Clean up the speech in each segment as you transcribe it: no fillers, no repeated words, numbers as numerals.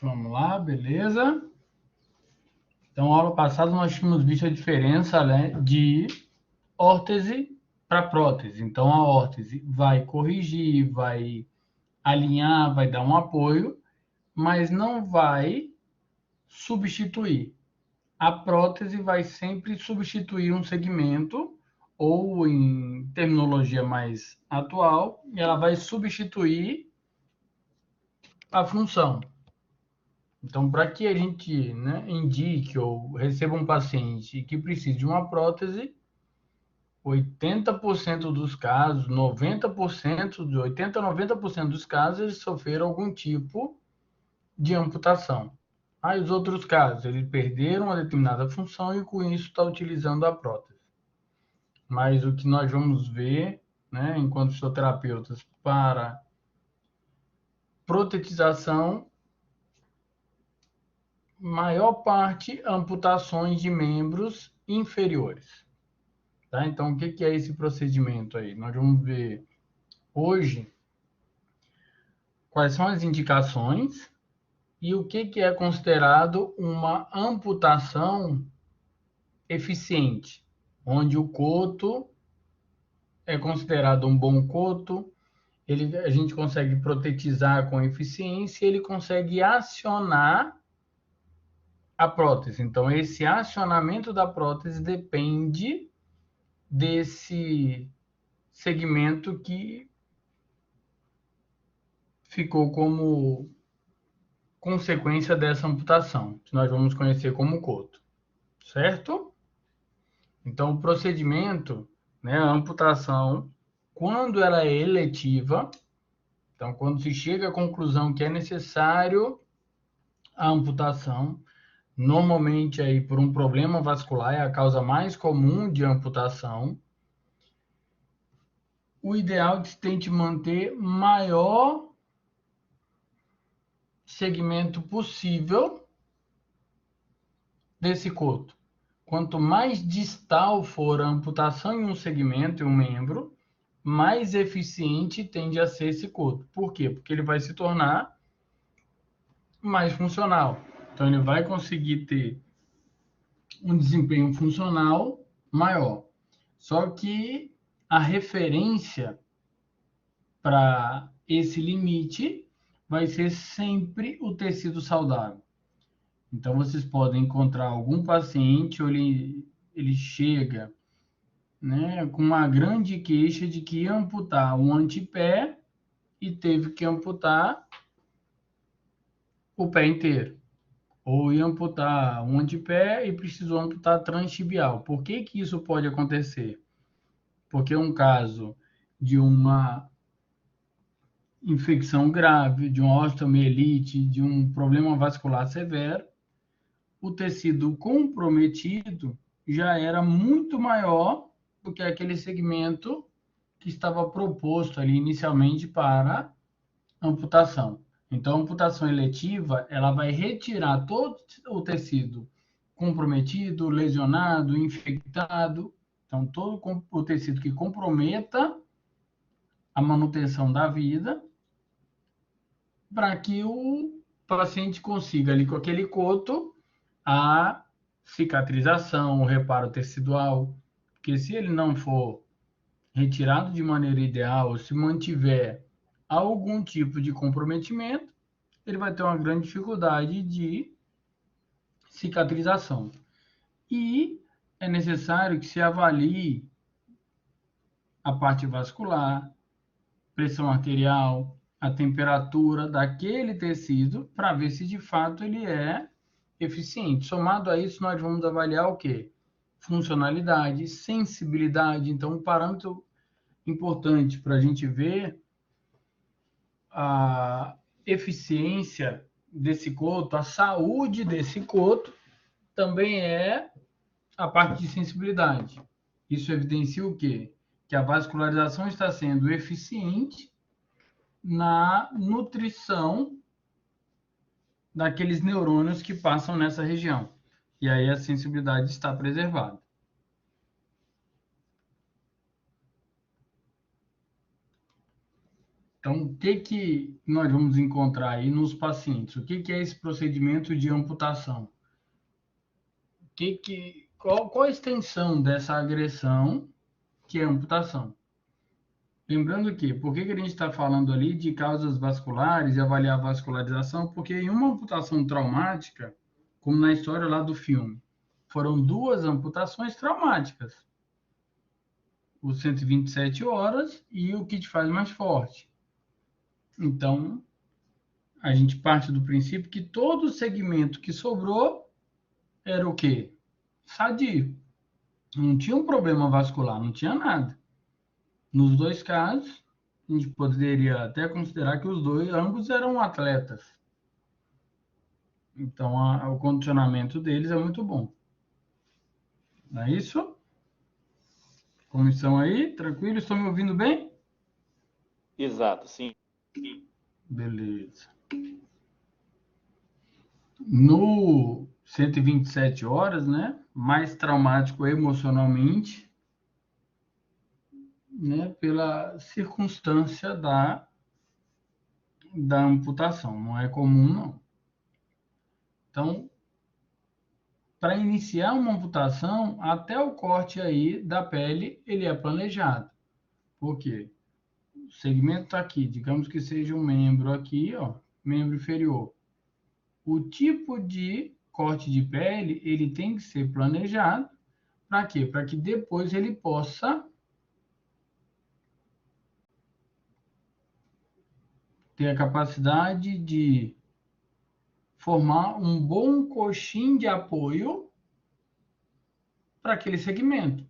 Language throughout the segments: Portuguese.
Vamos lá, beleza? Então, aula passada nós tínhamos visto a diferença, né, de órtese para prótese. Então, a órtese vai corrigir, vai alinhar, vai dar um apoio, mas não vai substituir. A prótese vai sempre substituir um segmento, ou em terminologia mais atual, ela vai substituir a função. Então, para que a gente, né, indique ou receba um paciente que precise de uma prótese, 80% dos casos, 90%, de 80% a 90% dos casos, eles sofreram algum tipo de amputação. Aí os outros casos, eles perderam uma determinada função e com isso está utilizando a prótese. Mas o que nós vamos ver, né, enquanto fisioterapeutas, para protetização, maior parte amputações de membros inferiores. Tá? Então, o que é esse procedimento aí? Nós vamos ver hoje quais são as indicações e o que é considerado uma amputação eficiente, onde o coto é considerado um bom coto, a gente consegue protetizar com eficiência, ele consegue acionar a prótese. Então, esse acionamento da prótese depende desse segmento que ficou como consequência dessa amputação, que nós vamos conhecer como coto, certo? Então, o procedimento, né, a amputação, quando ela é eletiva, então, quando se chega à conclusão que é necessário a amputação, normalmente aí por um problema vascular, é a causa mais comum de amputação, o ideal é que se tente manter maior segmento possível desse coto. Quanto mais distal for a amputação em um segmento, em um membro, mais eficiente tende a ser esse coto. Por quê? Porque ele vai se tornar mais funcional. Então, ele vai conseguir ter um desempenho funcional maior. Só que a referência para esse limite vai ser sempre o tecido saudável. Então, vocês podem encontrar algum paciente, ou ele chega, né, com uma grande queixa de que ia amputar um antepé e teve que amputar o pé inteiro. Ou ia amputar um antepé e precisou amputar transtibial. Por que que isso pode acontecer? Porque é um caso de uma infecção grave, de uma osteomielite, de um problema vascular severo, o tecido comprometido já era muito maior do que aquele segmento que estava proposto ali inicialmente para amputação. Então, a amputação eletiva, ela vai retirar todo o tecido comprometido, lesionado, infectado. Então, todo o tecido que comprometa a manutenção da vida, para que o paciente consiga ali com aquele coto a cicatrização, o reparo tecidual, porque se ele não for retirado de maneira ideal, se mantiver algum tipo de comprometimento, ele vai ter uma grande dificuldade de cicatrização. E é necessário que se avalie a parte vascular, pressão arterial, a temperatura daquele tecido para ver se de fato ele é eficiente. Somado a isso, nós vamos avaliar o quê? Funcionalidade, sensibilidade. Então, um parâmetro importante para a gente ver a eficiência desse coto, a saúde desse coto, também é a parte de sensibilidade. Isso evidencia o quê? Que a vascularização está sendo eficiente na nutrição daqueles neurônios que passam nessa região. E aí a sensibilidade está preservada. Então, o que nós vamos encontrar aí nos pacientes? O que é esse procedimento de amputação? Qual a extensão dessa agressão que é amputação? Lembrando que, por que a gente está falando ali de causas vasculares e avaliar a vascularização? Porque em uma amputação traumática, como na história lá do filme, foram duas amputações traumáticas. O 127 horas e o que te faz mais forte. Então, a gente parte do princípio que todo o segmento que sobrou era o quê? Sadio. Não tinha um problema vascular, não tinha nada. Nos dois casos, a gente poderia até considerar que ambos eram atletas. Então, o condicionamento deles é muito bom. Não é isso? Comissão aí, tranquilo? Estão me ouvindo bem? Exato, sim. Beleza. No 127 horas, né? Mais traumático emocionalmente, né? Pela circunstância da amputação. Não é comum, não. Então, para iniciar uma amputação, até o corte aí da pele, ele é planejado. Por quê? O segmento está aqui, digamos que seja um membro aqui, ó, membro inferior. O tipo de corte de pele, ele tem que ser planejado. Para quê? Para que depois ele possa ter a capacidade de formar um bom coxim de apoio para aquele segmento.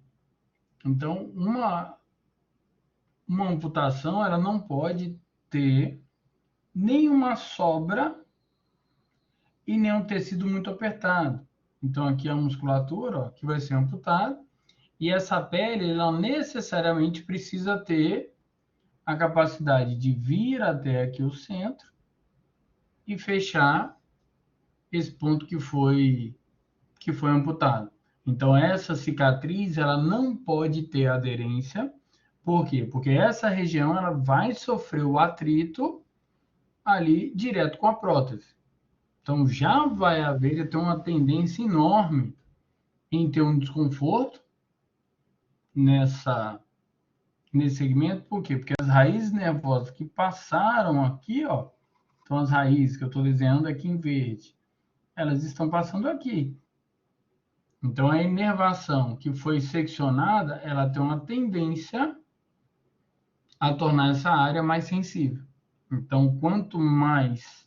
Então, uma amputação, ela não pode ter nenhuma sobra e nenhum tecido muito apertado. Então, aqui a musculatura, ó, que vai ser amputada, e essa pele, ela necessariamente precisa ter a capacidade de vir até aqui o centro e fechar esse ponto que foi amputado. Então, essa cicatriz, ela não pode ter aderência. Por quê? Porque essa região, ela vai sofrer o atrito ali direto com a prótese. Então, já vai haver, ter uma tendência enorme em ter um desconforto nesse segmento. Por quê? Porque as raízes nervosas que passaram aqui, ó, então as raízes que eu estou desenhando aqui em verde, elas estão passando aqui. Então, a inervação que foi seccionada, ela tem uma tendência a tornar essa área mais sensível. Então, quanto mais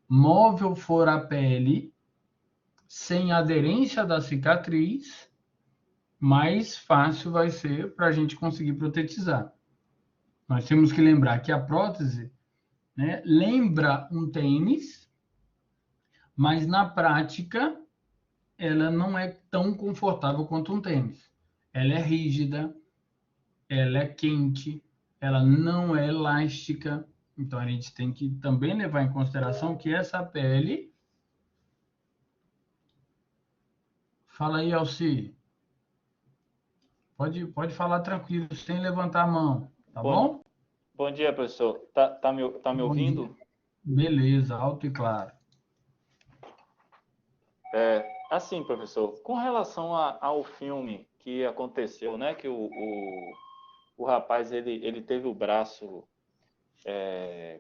móvel for a pele, sem aderência da cicatriz, mais fácil vai ser para a gente conseguir protetizar. Nós temos que lembrar que a prótese, né, lembra um tênis, mas na prática ela não é tão confortável quanto um tênis. Ela é rígida, ela é quente, ela não é elástica. Então a gente tem que também levar em consideração que essa pele. Fala aí, Alci. Pode falar tranquilo, sem levantar a mão, tá Bom, bom? bom dia, professor. Tá me Bom dia. ouvindo? Beleza, alto e claro. Assim, professor, com relação ao filme que aconteceu, né, que o rapaz ele teve o braço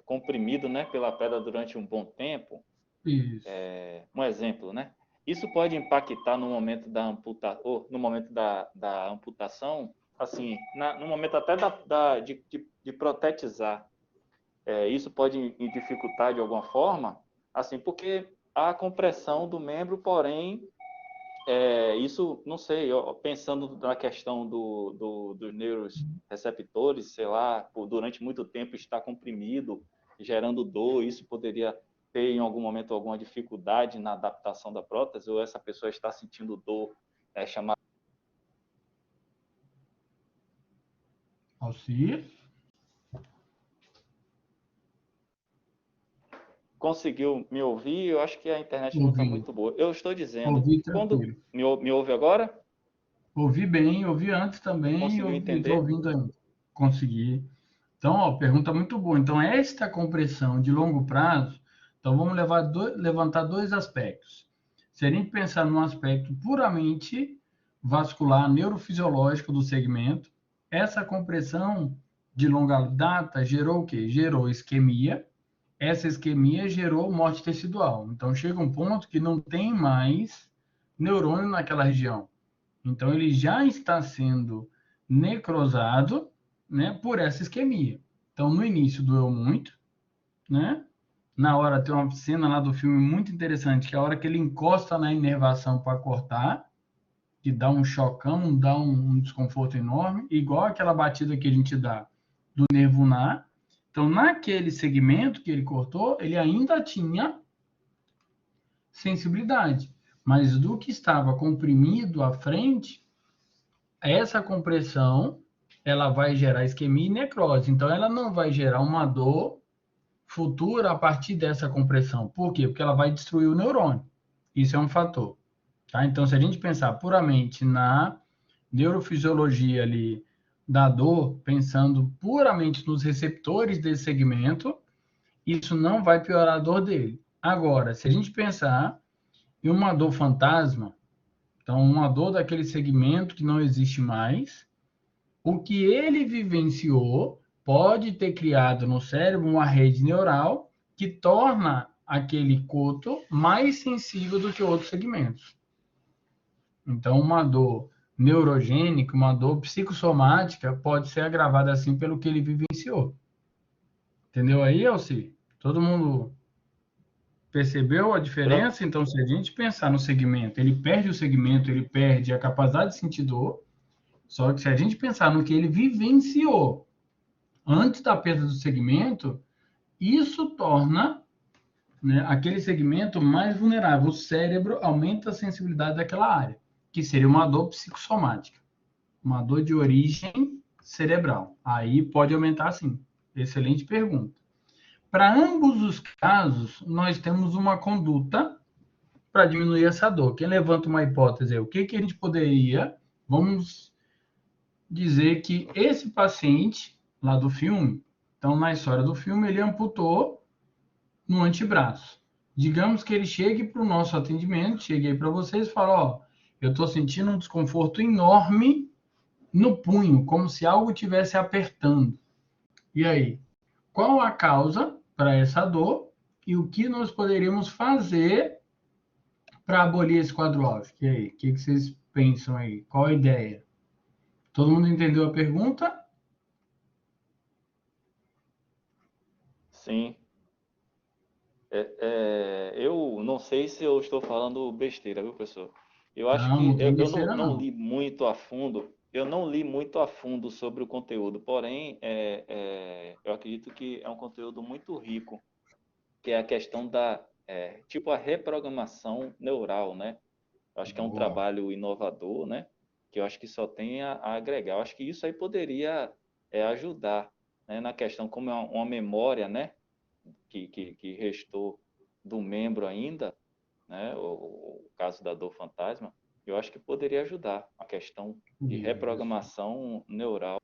comprimido, né, pela pedra durante um bom tempo. Isso. Um exemplo, né? Isso pode impactar no momento no momento da amputação, assim, no momento até de protetizar. Isso pode dificultar de alguma forma, assim, porque há compressão do membro, porém, isso, não sei, pensando na questão dos neuroreceptores, sei lá, durante muito tempo está comprimido, gerando dor, isso poderia ter em algum momento alguma dificuldade na adaptação da prótese, ou essa pessoa está sentindo dor, chamada... Alci? Conseguiu me ouvir? Eu acho que a internet não está Ouvi. muito boa. Eu estou dizendo, Ouvi quando tranquilo. me ouve agora? Ouvi bem, ouvi antes também, Conseguiu estou entender? ouvindo ainda. Consegui. Então, ó, pergunta muito boa. Então, esta compressão de longo prazo, então vamos levantar dois aspectos. Se a gente pensar num aspecto puramente vascular, neurofisiológico do segmento, essa compressão de longa data gerou o quê? Gerou isquemia. Essa isquemia gerou morte tecidual. Então, chega um ponto que não tem mais neurônio naquela região. Então, ele já está sendo necrosado, né, por essa isquemia. Então, no início doeu muito, né? Na hora tem uma cena lá do filme muito interessante, que é a hora que ele encosta na inervação para cortar, que dá um chocão, dá um desconforto enorme, igual aquela batida que a gente dá do nervo ulnar. Então, naquele segmento que ele cortou, ele ainda tinha sensibilidade, mas do que estava comprimido à frente, essa compressão ela vai gerar isquemia e necrose. Então, ela não vai gerar uma dor futura a partir dessa compressão. Por quê? Porque ela vai destruir o neurônio. Isso é um fator. Tá? Então, se a gente pensar puramente na neurofisiologia ali da dor, pensando puramente nos receptores desse segmento, isso não vai piorar a dor dele. Agora, se a gente pensar em uma dor fantasma, então uma dor daquele segmento que não existe mais, o que ele vivenciou pode ter criado no cérebro uma rede neural que torna aquele coto mais sensível do que outros segmentos. Então, uma dor neurogênica, uma dor psicossomática pode ser agravada assim pelo que ele vivenciou. Entendeu aí, Elci? Todo mundo percebeu a diferença? Então, se a gente pensar no segmento, ele perde o segmento, ele perde a capacidade de sentir dor. Só que se a gente pensar no que ele vivenciou antes da perda do segmento, isso torna, né, aquele segmento mais vulnerável. O cérebro aumenta a sensibilidade daquela área, que seria uma dor psicossomática, uma dor de origem cerebral. Aí pode aumentar sim. Excelente pergunta. Para ambos os casos, nós temos uma conduta para diminuir essa dor. Quem levanta uma hipótese é o que a gente poderia, vamos dizer que esse paciente lá do filme, então na história do filme, ele amputou no antebraço. Digamos que ele chegue para o nosso atendimento, chegue aí para vocês e fale, ó, eu estou sentindo um desconforto enorme no punho, como se algo estivesse apertando. E aí, qual a causa para essa dor e o que nós poderíamos fazer para abolir esse quadro áureo? E aí, o que vocês pensam aí? Qual a ideia? Todo mundo entendeu a pergunta? Sim. Eu não sei se eu estou falando besteira, viu, professor? Eu acho Não, que não tem eu não, besteira, não não. li muito a fundo, eu não li muito a fundo sobre o conteúdo, porém, eu acredito que é um conteúdo muito rico, que é a questão tipo a reprogramação neural, né? Eu acho que é um Boa. trabalho inovador, né? Que eu acho que só tem a agregar. Eu acho que isso aí poderia ajudar, né? Na questão como é uma memória, né? Que restou do membro ainda, né? O caso da dor fantasma, eu acho que poderia ajudar a questão de Isso. reprogramação neural.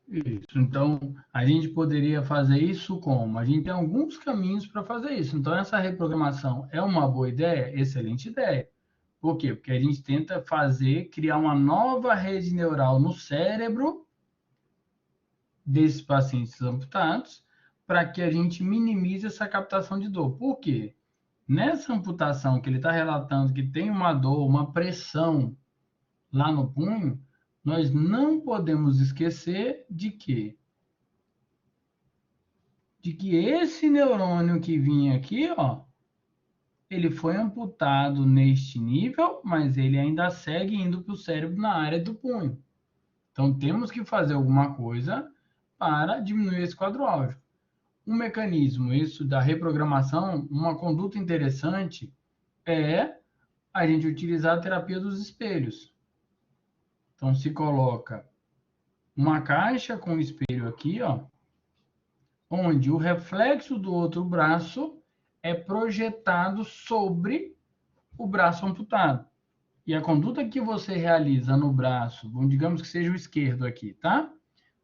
Isso. Então, a gente poderia fazer isso como? A gente tem alguns caminhos para fazer isso. Então, essa reprogramação é uma boa ideia? Excelente ideia. Por quê? Porque a gente tenta criar uma nova rede neural no cérebro desses pacientes amputados, para que a gente minimize essa captação de dor. Por quê? Nessa amputação que ele está relatando que tem uma dor, uma pressão lá no punho, nós não podemos esquecer de que esse neurônio que vinha aqui, ó, ele foi amputado neste nível, mas ele ainda segue indo para o cérebro na área do punho. Então, temos que fazer alguma coisa para diminuir esse quadro álgico. Um mecanismo, isso da reprogramação, uma conduta interessante é a gente utilizar a terapia dos espelhos. Então, se coloca uma caixa com espelho aqui, ó, onde o reflexo do outro braço é projetado sobre o braço amputado. E a conduta que você realiza no braço, digamos que seja o esquerdo aqui, tá?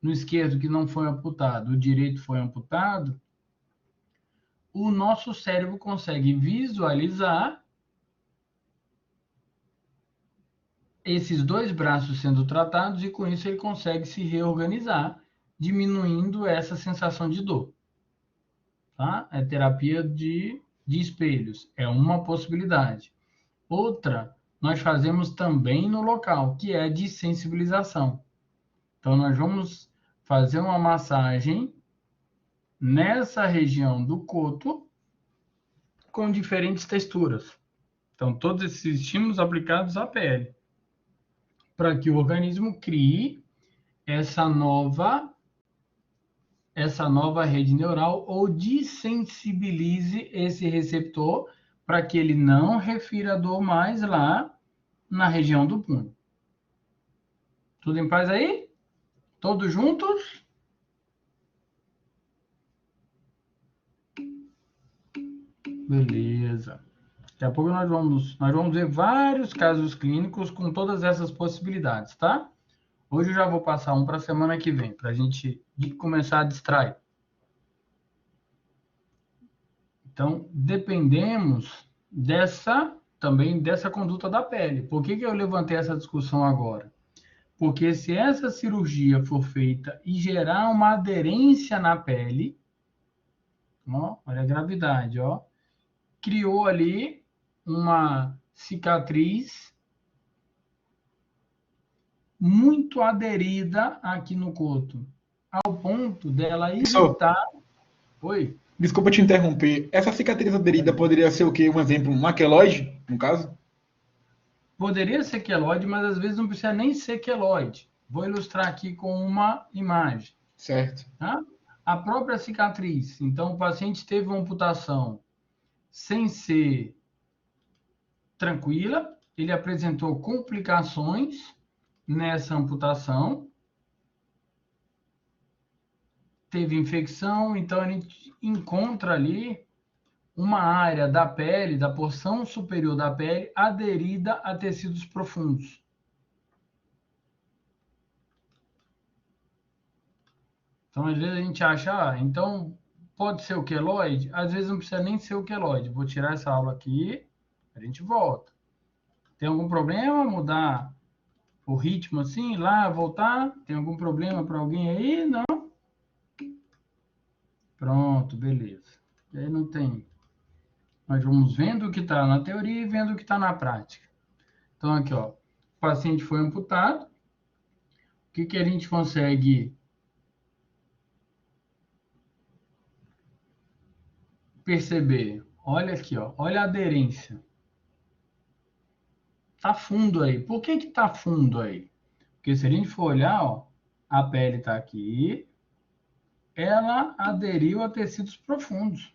no esquerdo que não foi amputado, o direito foi amputado, o nosso cérebro consegue visualizar esses dois braços sendo tratados e com isso ele consegue se reorganizar, diminuindo essa sensação de dor. Tá? É terapia de espelhos, é uma possibilidade. Outra, nós fazemos também no local, que é de sensibilização. Então, nós vamos fazer uma massagem nessa região do coto com diferentes texturas. Então, todos esses estímulos aplicados à pele, para que o organismo crie essa nova rede neural ou desensibilize esse receptor para que ele não refira a dor mais lá na região do punho. Tudo em paz aí? Todos juntos? Beleza. Daqui a pouco nós vamos ver vários casos clínicos com todas essas possibilidades, tá? Hoje eu já vou passar um para a semana que vem, para a gente começar a distrair. Então, dependemos também dessa conduta da pele. Por que eu levantei essa discussão agora? Porque se essa cirurgia for feita e gerar uma aderência na pele, ó, olha a gravidade, ó, criou ali uma cicatriz muito aderida aqui no coto, ao ponto dela evitar... Oi? Desculpa te interromper. Essa cicatriz aderida poderia ser o quê? Um exemplo, um queloide, no caso? Poderia ser queloide, mas às vezes não precisa nem ser queloide. Vou ilustrar aqui com uma imagem. Certo. Tá? A própria cicatriz. Então, o paciente teve uma amputação sem ser tranquila, ele apresentou complicações nessa amputação, teve infecção, então a gente encontra ali uma área da pele, da porção superior da pele, aderida a tecidos profundos. Então, às vezes a gente acha, então pode ser o queloide? Às vezes não precisa nem ser o queloide. Vou tirar essa aula aqui, a gente volta. Tem algum problema mudar o ritmo assim, lá, voltar? Tem algum problema para alguém aí? Não? Pronto, beleza. E aí não tem. Nós vamos vendo o que está na teoria e vendo o que está na prática. Então, aqui, ó, o paciente foi amputado. O que a gente consegue perceber? Olha aqui, ó, olha a aderência. Tá fundo aí. Por que tá fundo aí? Porque se a gente for olhar, ó, a pele está aqui, ela aderiu a tecidos profundos.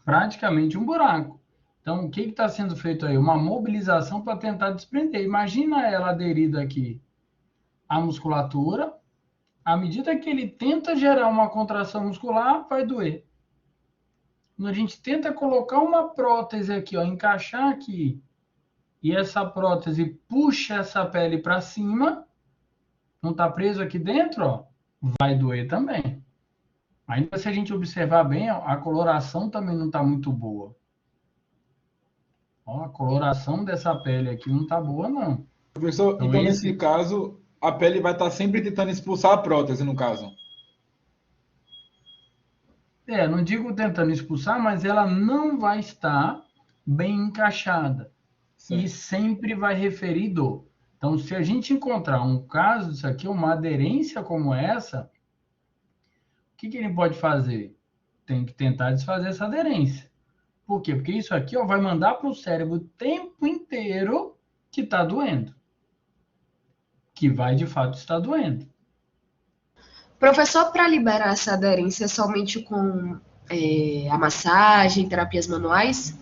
Praticamente um buraco. Então, o que está sendo feito aí? Uma mobilização para tentar desprender. Imagina ela aderida aqui à musculatura. À medida que ele tenta gerar uma contração muscular, vai doer. Quando a gente tenta colocar uma prótese aqui, ó, encaixar aqui, e essa prótese puxa essa pele para cima, não está preso aqui dentro, ó, vai doer também. Ainda se a gente observar bem, ó, a coloração também não está muito boa. Ó, a coloração dessa pele aqui não está boa, não. Professor, então nesse caso, a pele vai estar sempre tentando expulsar a prótese, no caso. Não digo tentando expulsar, mas ela não vai estar bem encaixada. Certo. E sempre vai referir dor. Então, se a gente encontrar um caso disso aqui, uma aderência como essa, o que ele pode fazer? Tem que tentar desfazer essa aderência. Por quê? Porque isso aqui, ó, vai mandar para o cérebro o tempo inteiro que está doendo. Que vai, de fato, estar doendo. Professor, para liberar essa aderência somente com a massagem, terapias manuais?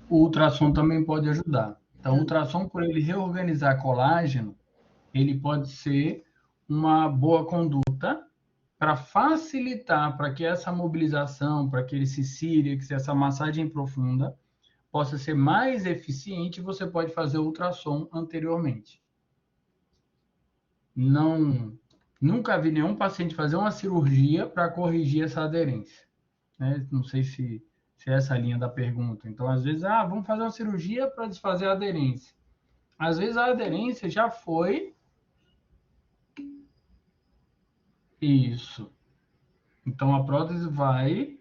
O ultrassom também pode ajudar. Então, o ultrassom, por ele reorganizar colágeno, ele pode ser uma boa conduta para facilitar, para que essa mobilização, para que esse sílex, essa massagem profunda, possa ser mais eficiente, você pode fazer o ultrassom anteriormente. Não Nunca vi nenhum paciente fazer uma cirurgia para corrigir essa aderência, né? Não sei se é essa a linha da pergunta. Então, às vezes, vamos fazer uma cirurgia para desfazer a aderência. Às vezes, a aderência já foi isso. Então, a prótese vai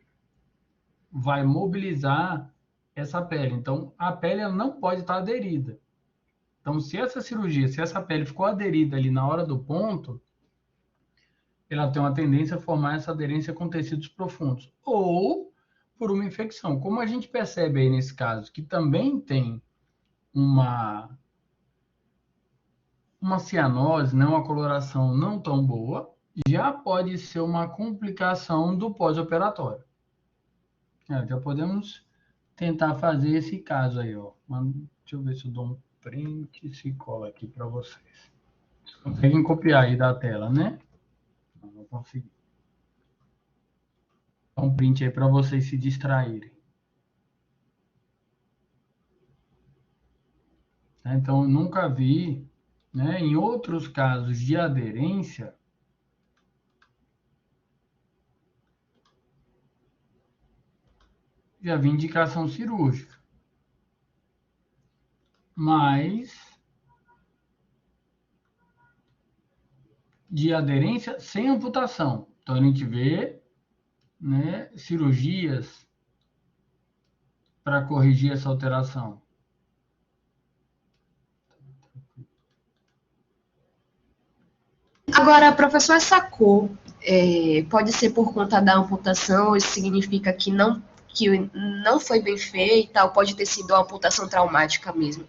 mobilizar essa pele. Então, a pele ela não pode estar aderida. Então, se essa pele ficou aderida ali na hora do ponto, ela tem uma tendência a formar essa aderência com tecidos profundos. Ou por uma infecção. Como a gente percebe aí nesse caso, que também tem uma cianose, né, uma coloração não tão boa, já pode ser uma complicação do pós-operatório. Já podemos tentar fazer esse caso aí, ó. Deixa eu ver se eu dou um print e se cola aqui para vocês. Vocês conseguem copiar aí da tela, né? Não consegui. Dá um print aí para vocês se distraírem. Então, eu nunca vi, né, em outros casos de aderência, já vi indicação cirúrgica. Mas de aderência sem amputação. Então, a gente vê, né, cirurgias para corrigir essa alteração. Agora, professor, essa cor pode ser por conta da amputação, isso significa que não foi bem feita, ou pode ter sido uma amputação traumática mesmo?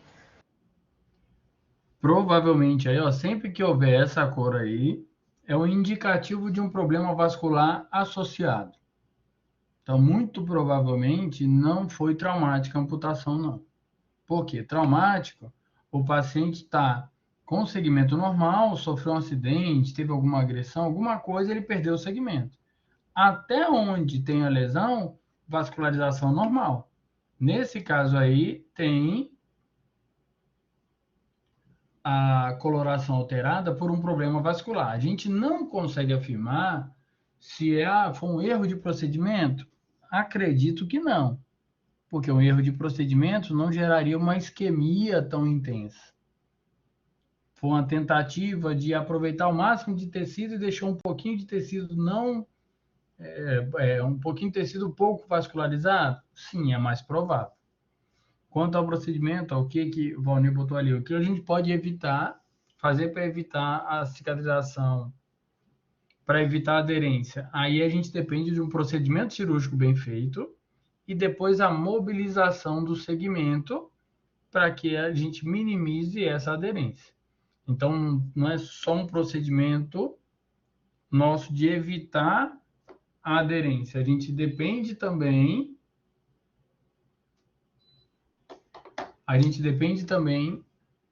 Provavelmente, aí, ó, sempre que houver essa cor aí, é um indicativo de um problema vascular associado. Então, muito provavelmente, não foi traumática a amputação, não. Por quê? Traumático, o paciente está com o segmento normal, sofreu um acidente, teve alguma agressão, alguma coisa, ele perdeu o segmento. Até onde tem a lesão, vascularização normal. Nesse caso aí, tem a coloração alterada por um problema vascular. A gente não consegue afirmar se foi um erro de procedimento. Acredito que não, porque um erro de procedimento não geraria uma isquemia tão intensa. Foi uma tentativa de aproveitar o máximo de tecido e deixou um pouquinho de tecido um pouquinho de tecido pouco vascularizado? Sim, é mais provável. Quanto ao procedimento, o que o Valnir botou ali, o que a gente pode fazer para evitar a cicatrização, para evitar a aderência? Aí a gente depende de um procedimento cirúrgico bem feito e depois a mobilização do segmento para que a gente minimize essa aderência. Então, não é só um procedimento nosso de evitar a aderência. A gente depende também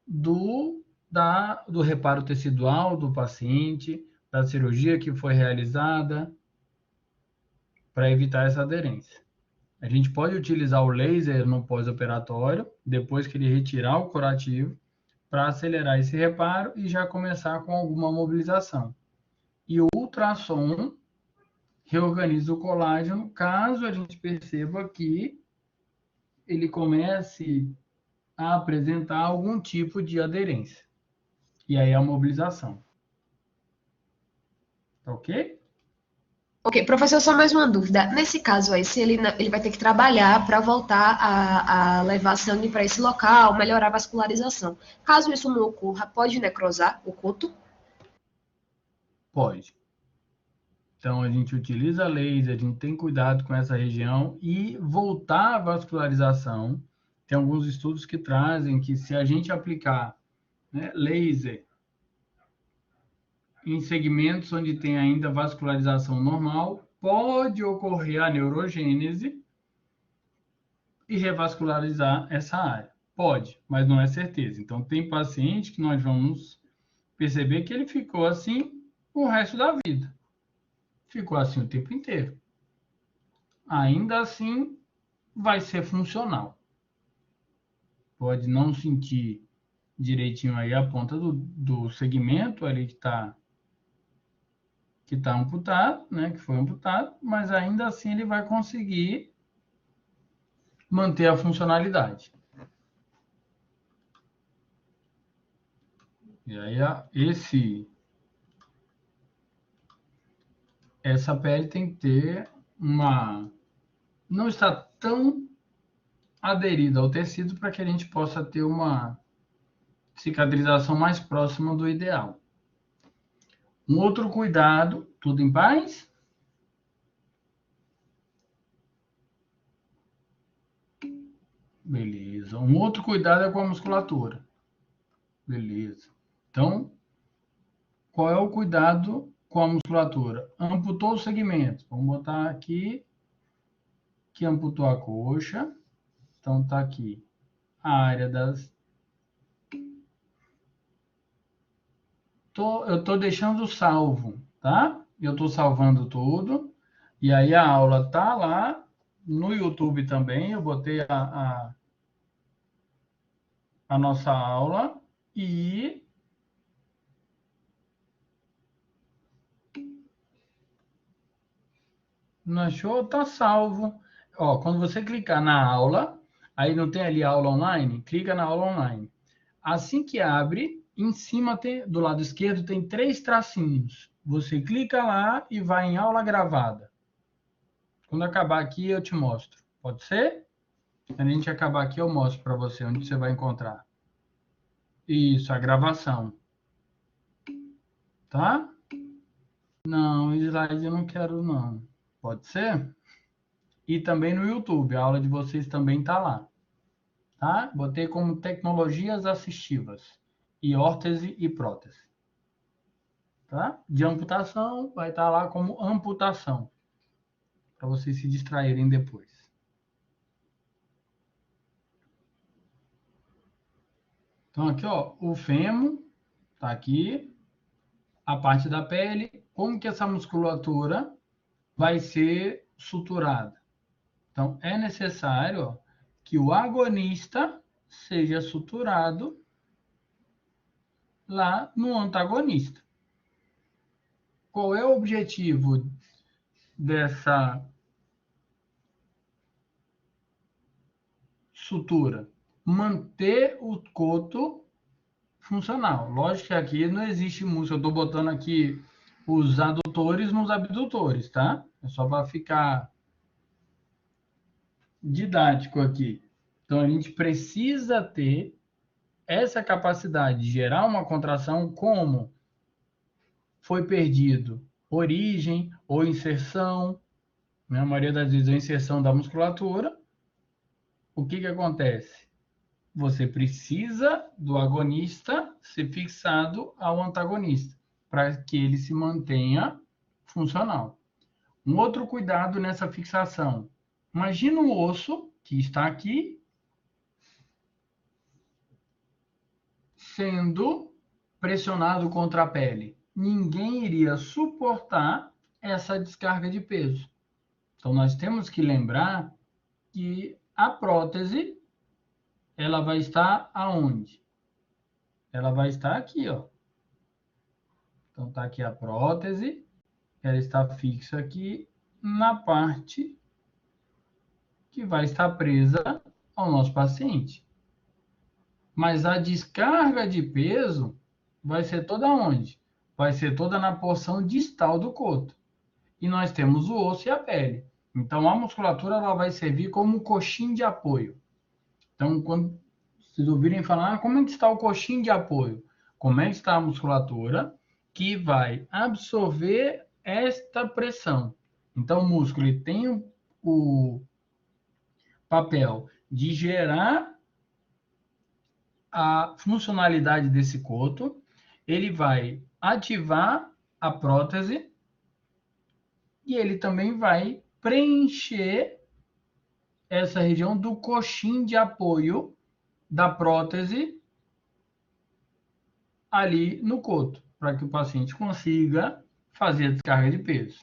do reparo tecidual do paciente, da cirurgia que foi realizada, para evitar essa aderência. A gente pode utilizar o laser no pós-operatório, depois que ele retirar o curativo, para acelerar esse reparo e já começar com alguma mobilização. E o ultrassom reorganiza o colágeno, caso a gente perceba que ele comece a apresentar algum tipo de aderência. E aí a mobilização. Tá ok? Ok, professor, só mais uma dúvida. Nesse caso aí, se ele vai ter que trabalhar para voltar a levar sangue para esse local, melhorar a vascularização. Caso isso não ocorra, pode necrosar o coto? Pode. Então, a gente utiliza laser, a gente tem cuidado com essa região e voltar a vascularização. Tem alguns estudos que trazem que se a gente aplicar, né, laser em segmentos onde tem ainda vascularização normal, pode ocorrer a neurogênese e revascularizar essa área. Pode, mas não é certeza. Então, tem paciente que nós vamos perceber que ele ficou assim o resto da vida. Ficou assim o tempo inteiro. Ainda assim, vai ser funcional. Pode não sentir direitinho aí a ponta do segmento ali que está que está amputado, né, que foi amputado, mas ainda assim ele vai conseguir manter a funcionalidade. E aí essa pele tem que ter não está tão aderida ao tecido para que a gente possa ter uma cicatrização mais próxima do ideal. Um outro cuidado, tudo em paz? Beleza. Um outro cuidado é com a musculatura. Beleza. Então, qual é o cuidado com a musculatura? Amputou o segmento. Vamos botar aqui que amputou a coxa. Então, está aqui a área das... Eu estou deixando salvo, tá? Eu estou salvando tudo. E aí a aula tá lá no YouTube também. Eu botei a nossa aula e não achou? Tá salvo. Ó, quando você clicar na aula, aí não tem ali aula online? Clica na aula online. Assim que abre, em cima do lado esquerdo tem 3 tracinhos. Você clica lá e vai em aula gravada. Quando acabar aqui, eu te mostro. Pode ser? Quando a gente acabar aqui, eu mostro para você onde você vai encontrar. Isso, a gravação. Tá? Não, slide eu não quero, não. Pode ser? E também no YouTube, a aula de vocês também está lá. Tá? Botei como tecnologias assistivas. E órtese e prótese. Tá? De amputação, vai estar lá como amputação. Para vocês se distraírem depois. Então, aqui, ó, o fêmur está aqui. A parte da pele. Como que essa musculatura vai ser suturada? Então, é necessário, ó, que o agonista seja suturado lá no antagonista. Qual é o objetivo dessa sutura? Manter o coto funcional. Lógico que aqui não existe músculo. Eu estou botando aqui os adutores nos abdutores, tá? É só para ficar didático aqui. Então, a gente precisa ter essa capacidade de gerar uma contração como foi perdido origem ou inserção, né? A maioria das vezes a inserção da musculatura. O que acontece? Você precisa do agonista ser fixado ao antagonista para que ele se mantenha funcional. Um outro cuidado nessa fixação. Imagina o osso que está aqui sendo pressionado contra a pele. Ninguém iria suportar essa descarga de peso. Então, nós temos que lembrar que a prótese, ela vai estar aonde? Ela vai estar aqui, ó. Então, está aqui a prótese, ela está fixa aqui na parte que vai estar presa ao nosso paciente. Mas a descarga de peso vai ser toda onde? Vai ser toda na porção distal do coto. E nós temos o osso e a pele. Então, a musculatura ela vai servir como um coxim de apoio. Então, quando vocês ouvirem falar, como é que está o coxim de apoio? Como é que está a musculatura que vai absorver esta pressão? Então, o músculo ele tem o papel de gerar a funcionalidade desse coto, ele vai ativar a prótese e ele também vai preencher essa região do coxim de apoio da prótese ali no coto, para que o paciente consiga fazer a descarga de peso.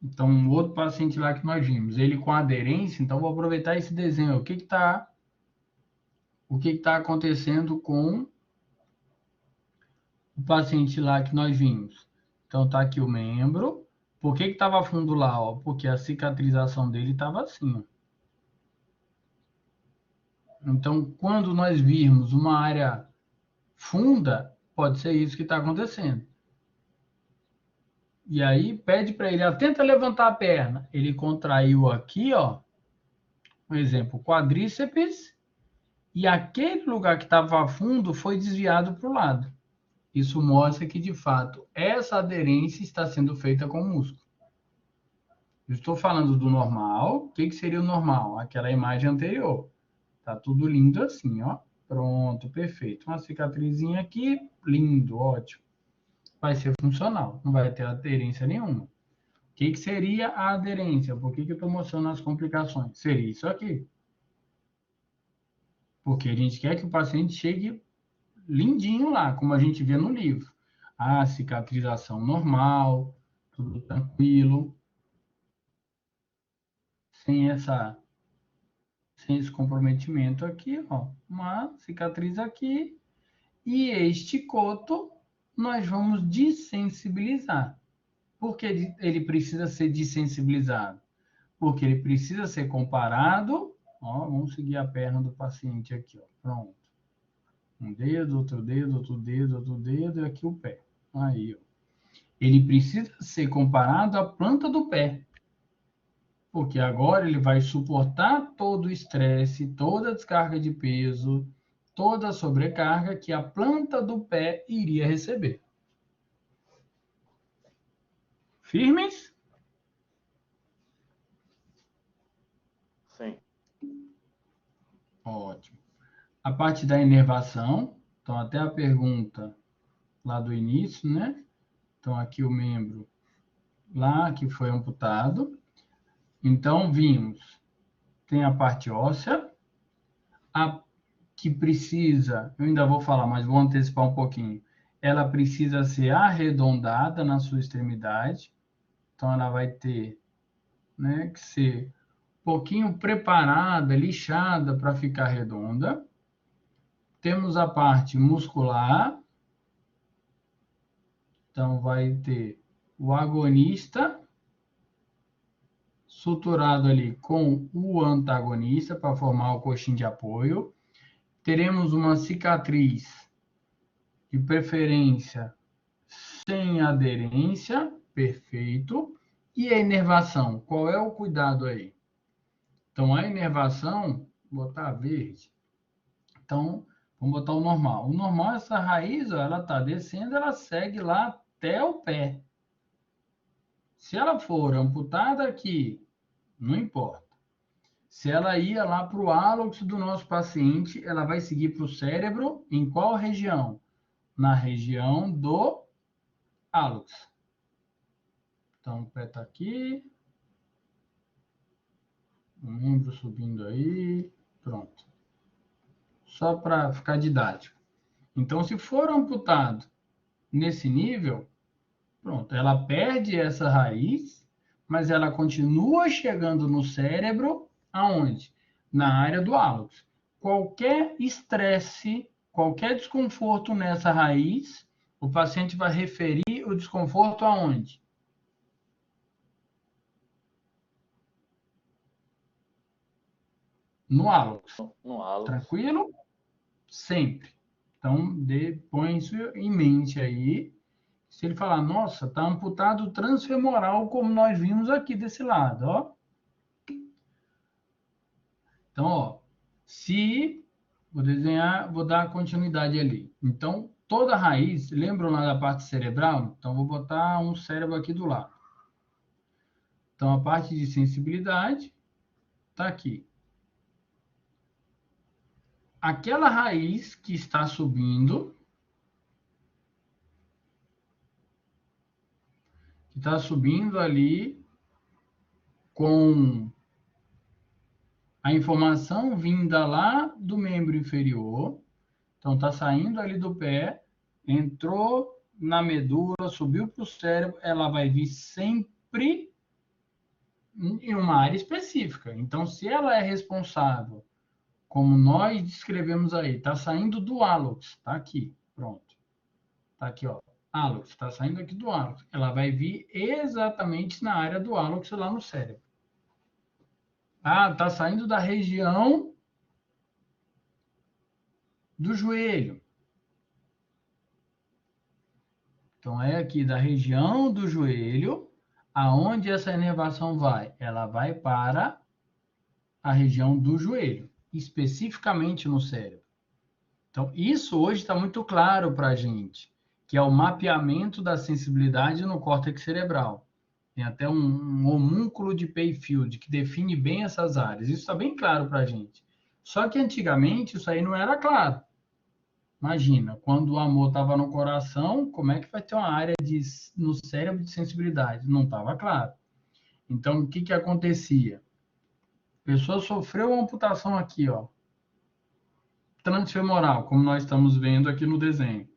Então, um outro paciente lá que nós vimos, ele com aderência, então vou aproveitar esse desenho. O que está acontecendo com o paciente lá que nós vimos. Então, está aqui o membro. Por que estava fundo lá? Ó? Porque a cicatrização dele estava assim. Ó. Então, quando nós virmos uma área funda, pode ser isso que está acontecendo. E aí, pede para ele, tenta levantar a perna. Ele contraiu aqui, ó. Por exemplo, quadríceps. E aquele lugar que estava fundo foi desviado para o lado. Isso mostra que, de fato, essa aderência está sendo feita com o músculo. Eu estou falando do normal. O que seria o normal? Aquela imagem anterior. Tá tudo lindo assim, ó. Pronto, perfeito. Uma cicatrizinha aqui, lindo, ótimo. Vai ser funcional, não vai ter aderência nenhuma. O que seria a aderência? Por que eu estou mostrando as complicações? Seria isso aqui. Porque a gente quer que o paciente chegue lindinho lá, como a gente vê no livro. A cicatrização normal, tudo tranquilo, sem esse comprometimento aqui, ó. Uma cicatriz aqui. E este coto nós vamos dessensibilizar. Por que ele precisa ser dessensibilizado? Porque ele precisa ser comparado. Ó, vamos seguir a perna do paciente aqui, ó. Pronto. Um dedo, outro dedo, outro dedo, outro dedo, e aqui o pé. Aí, ó. Ele precisa ser comparado à planta do pé. Porque agora ele vai suportar todo o estresse, toda a descarga de peso, toda a sobrecarga que a planta do pé iria receber. Firmes? Sim. Ótimo. A parte da inervação, então até a pergunta lá do início, né? Então aqui o membro lá que foi amputado. Então vimos, tem a parte óssea, a que precisa, eu ainda vou falar, mas vou antecipar um pouquinho. Ela precisa ser arredondada na sua extremidade. Então ela vai ter, né, que ser um pouquinho preparada, lixada para ficar redonda. Temos a parte muscular. Então, vai ter o agonista suturado ali com o antagonista para formar o coxim de apoio. Teremos uma cicatriz, de preferência sem aderência, perfeito. E a inervação, qual é o cuidado aí? Então, a inervação, vou botar verde. Então, vamos botar o normal. O normal, essa raiz, ó, ela está descendo, ela segue lá até o pé. Se ela for amputada aqui, não importa. Se ela ia lá para o hálux do nosso paciente, ela vai seguir para o cérebro em qual região? Na região do hálux. Então, o pé está aqui. O membro subindo aí. Pronto. Só para ficar didático. Então, se for amputado nesse nível, pronto, ela perde essa raiz, mas ela continua chegando no cérebro, aonde? Na área do hálux. Qualquer estresse, qualquer desconforto nessa raiz, o paciente vai referir o desconforto aonde? No hálux. No hálux. Tranquilo? Sempre. Então, põe isso em mente aí. Se ele falar, nossa, está amputado transfemoral, como nós vimos aqui desse lado, ó. Então, ó, vou desenhar, vou dar continuidade ali. Então, toda raiz, lembram lá da parte cerebral? Então, vou botar um cérebro aqui do lado. Então, a parte de sensibilidade está aqui. Aquela raiz que está subindo, ali com a informação vinda lá do membro inferior. Então, está saindo ali do pé, entrou na medula, subiu para o cérebro, ela vai vir sempre em uma área específica. Então, se ela é responsável, como nós descrevemos aí, está saindo do hálux, está aqui, pronto. Tá aqui, ó. Hálux, está saindo aqui do hálux. Ela vai vir exatamente na área do hálux lá no cérebro. Ah, está saindo da região do joelho. Então, é aqui da região do joelho, aonde essa inervação vai? Ela vai para a região do joelho, especificamente no cérebro. Então, isso hoje está muito claro para a gente, que é o mapeamento da sensibilidade no córtex cerebral. Tem até um homúnculo de Payfield que define bem essas áreas. Isso está bem claro para a gente. Só que antigamente isso aí não era claro. Imagina, quando o amor estava no coração, como é que vai ter uma área no cérebro de sensibilidade? Não estava claro. Então, o que acontecia? A pessoa sofreu uma amputação aqui, ó, transfemoral, como nós estamos vendo aqui no desenho.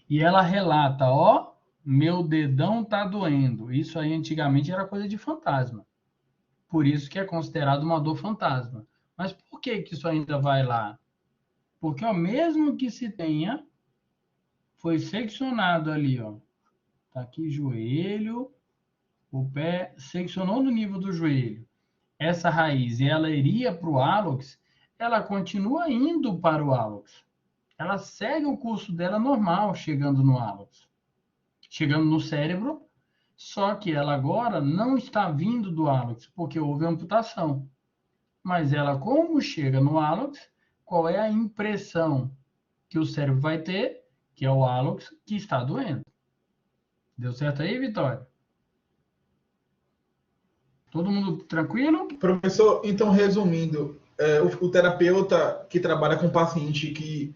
E ela relata, ó, meu dedão tá doendo. Isso aí antigamente era coisa de fantasma. Por isso que é considerado uma dor fantasma. Mas por que isso ainda vai lá? Porque, ó, mesmo que se tenha, foi seccionado ali, ó. Tá aqui joelho, o pé seccionou no nível do joelho. Essa raiz, e ela iria para o hálux, ela continua indo para o hálux. Ela segue o curso dela normal, chegando no hálux. Chegando no cérebro, só que ela agora não está vindo do hálux, porque houve amputação. Mas ela, como chega no hálux, qual é a impressão que o cérebro vai ter? Que é o hálux que está doendo. Deu certo aí, Vitória? Todo mundo tranquilo? Professor, então, resumindo, o terapeuta que trabalha com paciente que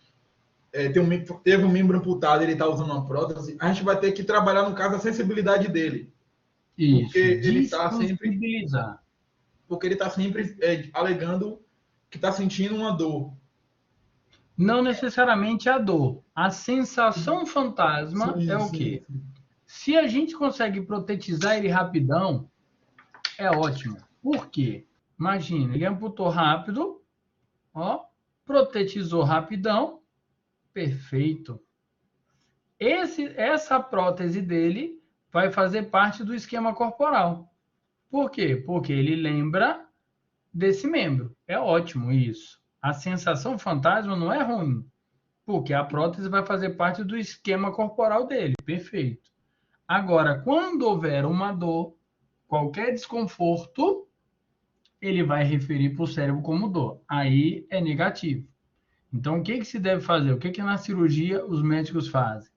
teve um membro amputado, ele está usando uma prótese, a gente vai ter que trabalhar, no caso, a sensibilidade dele. Isso, Porque ele está sempre, alegando que está sentindo uma dor. Não necessariamente a dor. A sensação fantasma é o quê? Se a gente consegue protetizar ele rapidão, é ótimo. Por quê? Imagina, ele amputou rápido, ó, protetizou rapidão, perfeito. Essa prótese dele vai fazer parte do esquema corporal. Por quê? Porque ele lembra desse membro. É ótimo isso. A sensação fantasma não é ruim, porque a prótese vai fazer parte do esquema corporal dele. Perfeito. Agora, quando houver uma dor, qualquer desconforto, ele vai referir para o cérebro como dor. Aí é negativo. Então, o que se deve fazer? O que na cirurgia os médicos fazem?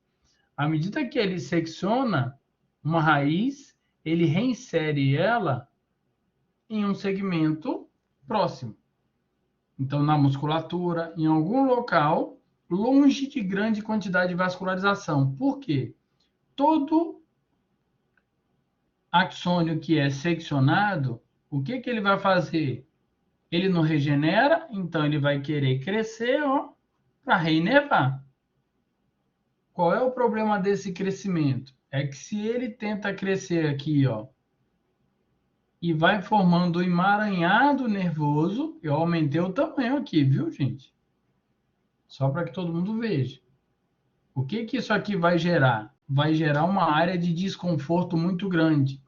À medida que ele secciona uma raiz, ele reinsere ela em um segmento próximo. Então, na musculatura, em algum local, longe de grande quantidade de vascularização. Por quê? Todo axônio que é seccionado, o que ele vai fazer? Ele não regenera, então ele vai querer crescer, ó, para reinervar. Qual é o problema desse crescimento? É que se ele tenta crescer aqui, ó, e vai formando um emaranhado nervoso, eu aumentei o tamanho aqui, viu, gente? Só para que todo mundo veja. O que isso aqui vai gerar? Vai gerar uma área de desconforto muito grande,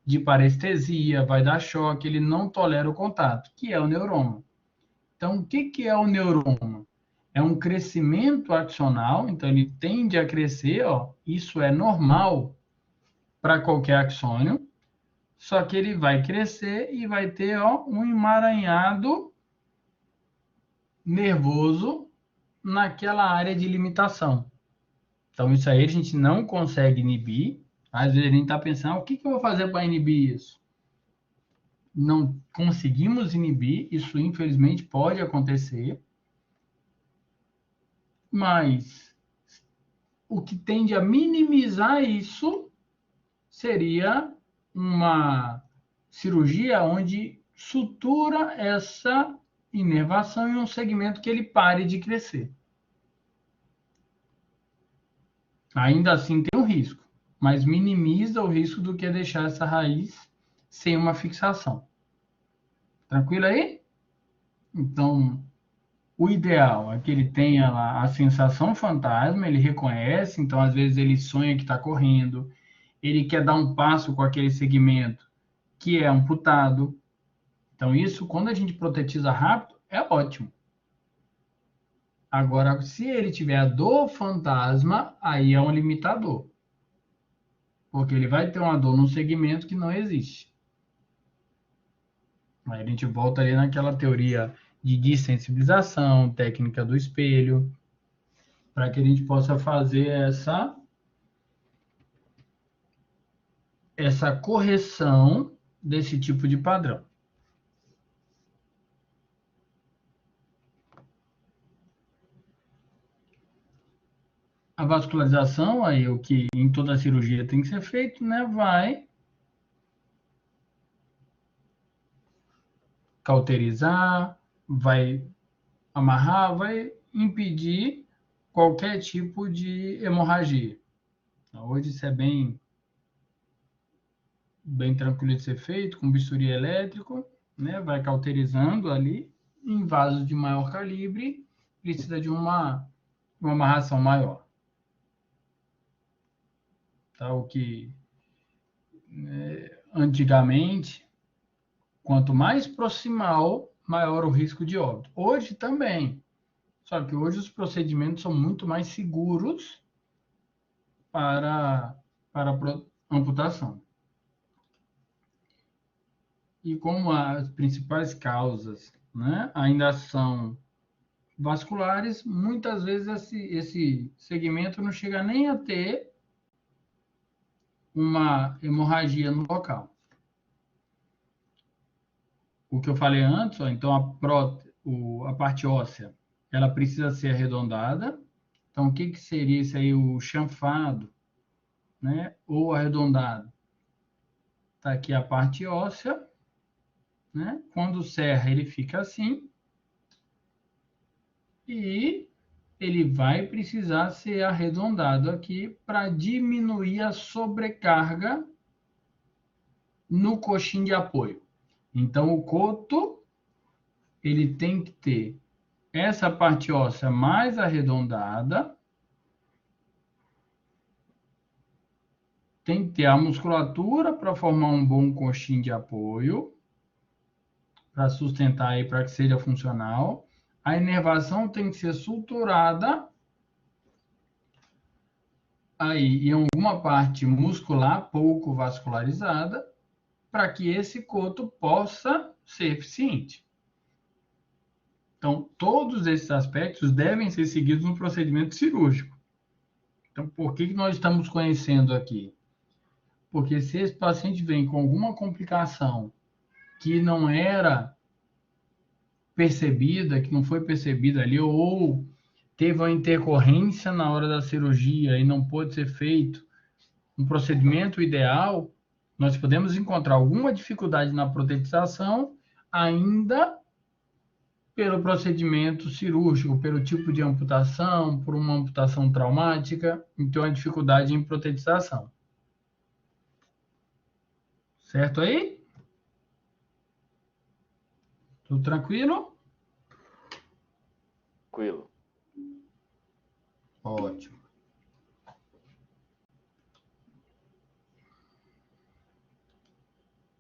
de parestesia, vai dar choque, ele não tolera o contato, que é o neuroma. Então, o que é o neuroma? É um crescimento axonal, então ele tende a crescer, ó, isso é normal para qualquer axônio, só que ele vai crescer e vai ter, ó, um emaranhado nervoso naquela área de limitação. Então, isso aí a gente não consegue inibir. Às vezes a gente está pensando, o que eu vou fazer para inibir isso? Não conseguimos inibir, isso infelizmente pode acontecer, mas o que tende a minimizar isso seria uma cirurgia onde sutura essa inervação em um segmento que ele pare de crescer. Ainda assim tem um risco, mas minimiza o risco do que deixar essa raiz sem uma fixação. Tranquilo aí? Então, O ideal é que ele tenha lá a sensação fantasma, ele reconhece, então às vezes ele sonha que está correndo, ele quer dar um passo com aquele segmento que é amputado. Então isso, quando a gente protetiza rápido, é ótimo. Agora, se ele tiver a dor fantasma, aí é um limitador. Porque ele vai ter uma dor num segmento que não existe. Aí a gente volta ali naquela teoria de dessensibilização, técnica do espelho, para que a gente possa fazer essa correção desse tipo de padrão. A vascularização, aí o que em toda cirurgia tem que ser feito, né, vai cauterizar, vai amarrar, vai impedir qualquer tipo de hemorragia. Então, hoje isso é bem tranquilo de ser feito, com bisturi elétrico, né, vai cauterizando ali, em vasos de maior calibre, precisa de uma amarração maior. Tá? O que antigamente, quanto mais proximal, maior o risco de óbito. Hoje também, só que hoje os procedimentos são muito mais seguros para amputação. E como as principais causas, né, ainda são vasculares, muitas vezes esse segmento não chega nem a ter uma hemorragia no local. O que eu falei antes, ó, então a parte óssea, ela precisa ser arredondada. Então, o que seria isso aí, o chanfado, né? Ou arredondado? Está aqui a parte óssea, né? Quando serra, ele fica assim. E ele vai precisar ser arredondado aqui para diminuir a sobrecarga no coxim de apoio. Então, o coto, ele tem que ter essa parte óssea mais arredondada, tem que ter a musculatura para formar um bom coxim de apoio, para sustentar aí, para que seja funcional. A inervação tem que ser suturada aí em alguma parte muscular pouco vascularizada, para que esse coto possa ser eficiente. Então, todos esses aspectos devem ser seguidos no procedimento cirúrgico. Então, por que nós estamos conhecendo aqui? Porque se esse paciente vem com alguma complicação que não era percebida, que não foi percebida ali, ou teve uma intercorrência na hora da cirurgia e não pôde ser feito um procedimento ideal, nós podemos encontrar alguma dificuldade na protetização ainda pelo procedimento cirúrgico, pelo tipo de amputação, por uma amputação traumática, então a dificuldade em protetização. Certo aí? Tudo tranquilo? Tranquilo. Ótimo.